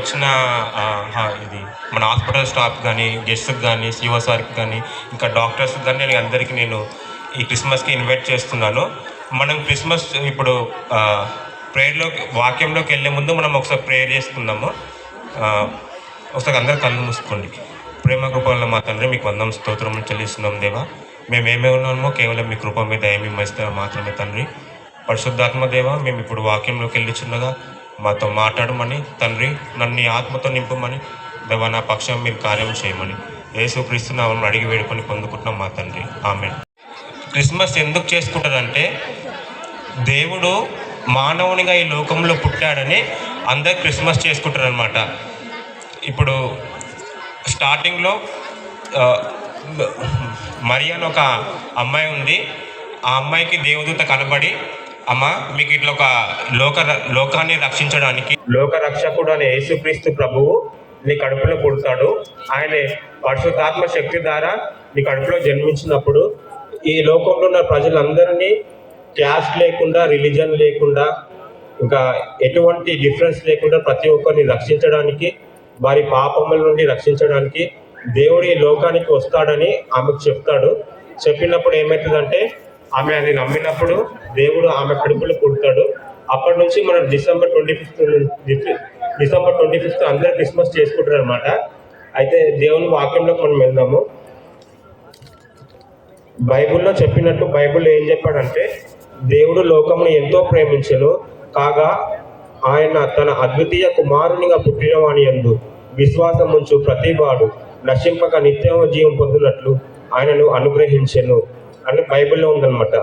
వచ్చిన ఇది మన హాస్పిటల్ స్టాఫ్ కానీ, గెస్ట్కి కానీ, సిఓ సార్కి కానీ, ఇంకా డాక్టర్స్కి కానీ నేను అందరికీ నేను ఈ క్రిస్మస్కి ఇన్వైట్ చేస్తున్నాను. మనం క్రిస్మస్ ఇప్పుడు వాక్యంలోకి వెళ్ళే ముందు మనం ఒకసారి ప్రేయర్ చేసుకుందాము. ఒకసారి అందరు కళ్ళు మూసుకోండి. ప్రేమ కృపల్లో మా తండ్రి, మీకు వందం స్తోత్రం చెల్లిస్తున్నాం దేవా. మేము ఏమేమి ఉన్నామో కేవలం మీ కృప మీద ఏమి మహిస్తే మాత్రమే తండ్రి. పరిశుద్ధాత్మ దేవ, మేము ఇప్పుడు వాక్యంలోకి వెళ్ళిచున్నగా మాతో మాట్లాడమని తండ్రి, నన్ను నీ ఆత్మతో నింపమని దేవా, నా పక్షం మీరు కార్యం చేయమని యేసుక్రీస్తు నామమున అడిగి వేడుకొని పొందుకుంటున్నాం మా తండ్రి. ఆమేన్. క్రిస్మస్ ఎందుకు చేసుకుంటారంటే, దేవుడు మానవునిగా ఈ లోకంలో పుట్టాడని అందరు క్రిస్మస్ చేసుకుంటారు అనమాట. ఇప్పుడు స్టార్టింగ్లో మరియా అని ఒక అమ్మాయి ఉంది. ఆ అమ్మాయికి దేవదూత కనబడి, అమ్మ మీకు ఇట్లా ఒక లోకాన్ని రక్షించడానికి లోక రక్షకుడు అనే యేసుక్రీస్తు ప్రభువు నీ కడుపులో పుడతాడు. ఆయన పరిశుద్ధాత్మ శక్తి ద్వారా నీ కడుపులో జన్మించినప్పుడు ఈ లోకంలో ఉన్న ప్రజలందరినీ క్యాస్ట్ లేకుండా, రిలీజన్ లేకుండా, ఇంకా ఎటువంటి డిఫరెన్స్ లేకుండా ప్రతి ఒక్కరిని రక్షించడానికి, వారి పాపముల నుండి రక్షించడానికి దేవుడు ఈ లోకానికి వస్తాడని ఆమెకు చెప్తాడు. చెప్పినప్పుడు ఏమవుతుందంటే, ఆమె అది నమ్మినప్పుడు దేవుడు ఆమె కడుపులో పుడతాడు. అప్పటి నుంచి మనం డిసెంబర్ 25 అందరూ క్రిస్మస్ చేసుకుంటారు అనమాట. అయితే దేవుని వాక్యంలోకి మనం వెళ్దాము. బైబిల్లో చెప్పినట్టు బైబిల్లో ఏం చెప్పాడంటే, దేవుడు లోకమును ఎంతో ప్రేమించెను, కాగా ఆయన తన అద్వితీయ కుమారునిగా పుట్టినవాని యందు విశ్వాసం ఉంచు ప్రతివాడు నశింపక నిత్య జీవం పొందినట్లు ఆయనను అనుగ్రహించెను అని బైబిల్లో ఉందన్నమాట.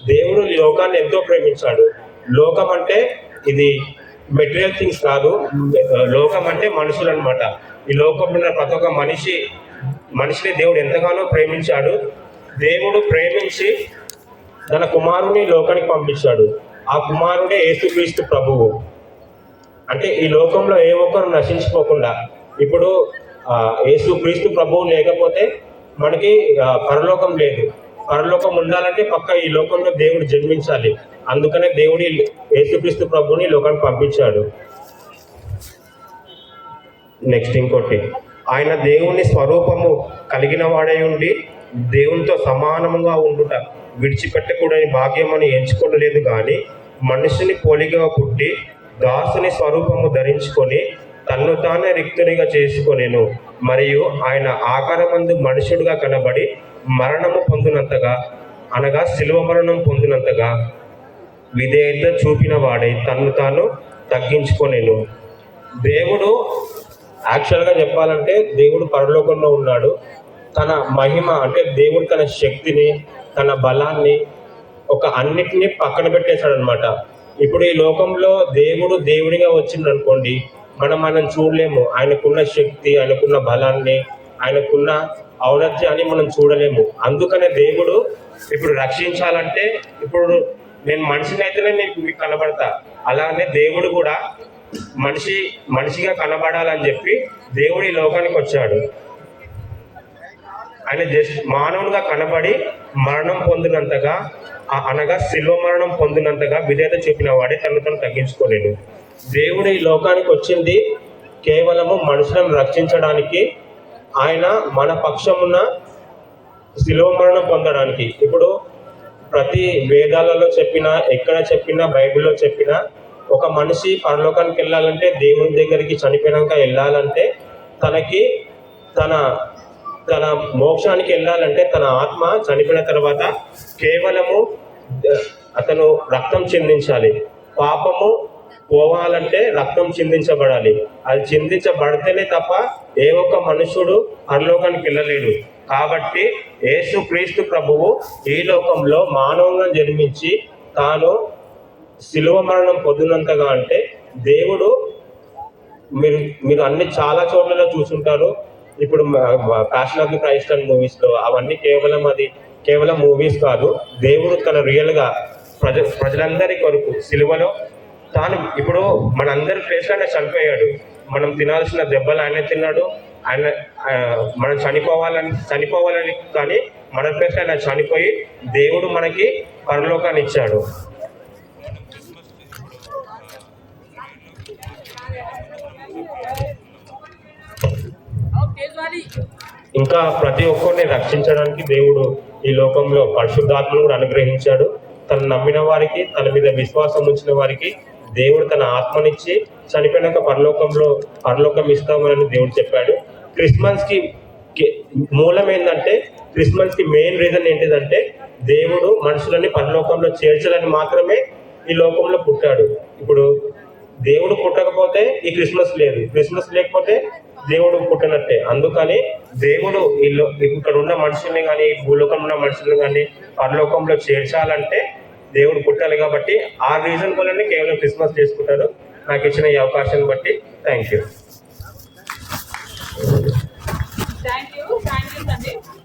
దేవుడు లోకాన్ని ఎంతో ప్రేమించాడు. లోకం అంటే ఇది మెటీరియల్ థింగ్స్ కాదు, లోకం అంటే మనుషులు అనమాట. ఈ లోకంలో ఉన్న ప్రతి ఒక్క మనిషిని దేవుడు ఎంతగానో ప్రేమించాడు. దేవుడు ప్రేమించి తన కుమారుని లోకానికి పంపించాడు. ఆ కుమారుడే యేసుక్రీస్తు ప్రభువు. అంటే ఈ లోకంలో ఏ ఒక్కరు నశించిపోకుండా, ఇప్పుడు యేసుక్రీస్తు ప్రభువు లేకపోతే మనకి పరలోకం లేదు. పరలోకం ఉండాలంటే పక్క ఈ లోకంలో దేవుడు జన్మించాలి. అందుకనే దేవుడు యేసుక్రీస్తు ప్రభువుని లోకానికి పంపించాడు. నెక్స్ట్ ఇంకోటి, ఆయన దేవుని స్వరూపము కలిగిన వాడై ఉండి దేవునితో సమానముగా ఉండుట విడిచిపెట్టకూడని భాగ్యమని ఎంచుకోలేదు, కానీ మనుషుని పోలిగా పుట్టి దాసుని స్వరూపము ధరించుకొని తన్ను తానే రిక్తునిగా చేసుకొనెను. మరియు ఆయన ఆకారమందు మనుషుడుగా కనబడి మరణము పొందినంతగా, అనగా శిలువ మరణం పొందినంతగా విధేయత చూపిన వాడై తన్ను తాను తగ్గించుకొనెను. దేవుడు యాక్చువల్గా చెప్పాలంటే దేవుడు పరలోకంలో ఉన్నాడు. తన మహిమ అంటే దేవుడు తన శక్తిని, తన బలాన్ని, అన్నిటినీ పక్కన పెట్టేశాడు అనమాట. ఇప్పుడు ఈ లోకంలో దేవుడు దేవుడిగా వచ్చింది అనుకోండి, మనం చూడలేము. ఆయనకున్న శక్తి, ఆయనకున్న బలాన్ని, ఆయనకున్న ఔన్నత్యాన్ని మనం చూడలేము. అందుకనే దేవుడు ఇప్పుడు రక్షించాలంటే, ఇప్పుడు నేను మనిషిని అయితేనే మీకు కనబడతా, అలానే దేవుడు కూడా మనిషిగా కనబడాలని చెప్పి దేవుడు ఈ లోకానికి వచ్చాడు. ఆయన జస్ట్ మానవునిగా కనబడి మరణం పొందినంతగా, అనగా శిల్వ మరణం పొందినంతగా విధేయత చూపిన వాడే తను తగ్గించుకోలేడు. దేవుడు ఈ లోకానికి వచ్చింది కేవలము మనుషులను రక్షించడానికి, ఆయన మన పక్షమున శిలువ మరణం పొందడానికి. ఇప్పుడు ప్రతి వేదాలలో చెప్పినా, ఎక్కడ చెప్పినా, బైబిల్లో చెప్పినా, ఒక మనిషి పరలోకానికి వెళ్ళాలంటే, దేవుని దగ్గరికి చనిపోయినాక వెళ్ళాలంటే, తనకి తన మోక్షానికి వెళ్ళాలంటే, తన ఆత్మ చనిపోయిన తర్వాత కేవలము అతను రక్తం చిందించాలి. పాపము పోవాలంటే రక్తం చిందించబడాలి. అది చిందించబడితేనే తప్ప ఏ ఒక్క మనుషుడు పరలోకానికి వెళ్ళలేడు. కాబట్టి యేసుక్రీస్తు ప్రభువు ఈ లోకంలో మానవుగా జన్మించి తాను శిలువ మరణం పొందినంతగా, అంటే దేవుడు మీరు అన్ని చాలా చోట్లలో చూసుంటారు. ఇప్పుడు passion of the Christ and మూవీస్లో అవన్నీ కేవలం మూవీస్ కాదు. దేవుడు తన రియల్గా ప్రజలందరి కొరకు సిలువలో తాను, ఇప్పుడు మనందరి ప్లేస్లో ఆయన చనిపోయాడు. మనం తినాల్సిన దెబ్బలు ఆయన తిన్నాడు. మనం చనిపోవాలని కానీ మన ప్లేస్లో ఆయన చనిపోయి దేవుడు మనకి పరలోకాన్ని ఇచ్చాడు. ఇంకా ప్రతి ఒక్కరిని రక్షించడానికి దేవుడు ఈ లోకంలో పరిశుద్ధాత్మను కూడా అనుగ్రహించాడు. తను నమ్మిన వారికి, తన మీద విశ్వాసం ఉంచిన వారికి దేవుడు తన ఆత్మనిచ్చి చనిపోయినాక పరలోకం ఇస్తామని దేవుడు చెప్పాడు. క్రిస్మస్కి మూలం ఏంటంటే, క్రిస్మస్కి మెయిన్ రీజన్ ఏంటిదంటే, దేవుడు మనుషులని పరలోకంలో చేర్చాలని మాత్రమే ఈ లోకంలో పుట్టాడు. ఇప్పుడు దేవుడు పుట్టకపోతే ఈ క్రిస్మస్ లేదు, క్రిస్మస్ లేకపోతే దేవుడు పుట్టినట్టే. అందుకని దేవుడు ఇక్కడ ఉన్న మనుషుల్ని కానీ, భూలోకంలో ఉన్న మనుషుల్ని కానీ పరలోకంలో చేర్చాలంటే దేవుడు పుట్టాలి. కాబట్టి ఆ రీజన్ వల్లనే కేవలం క్రిస్మస్ చేసుకుంటారు. నాకు ఇచ్చిన ఈ అవకాశాన్ని బట్టి thank you. Thank you Sandeep.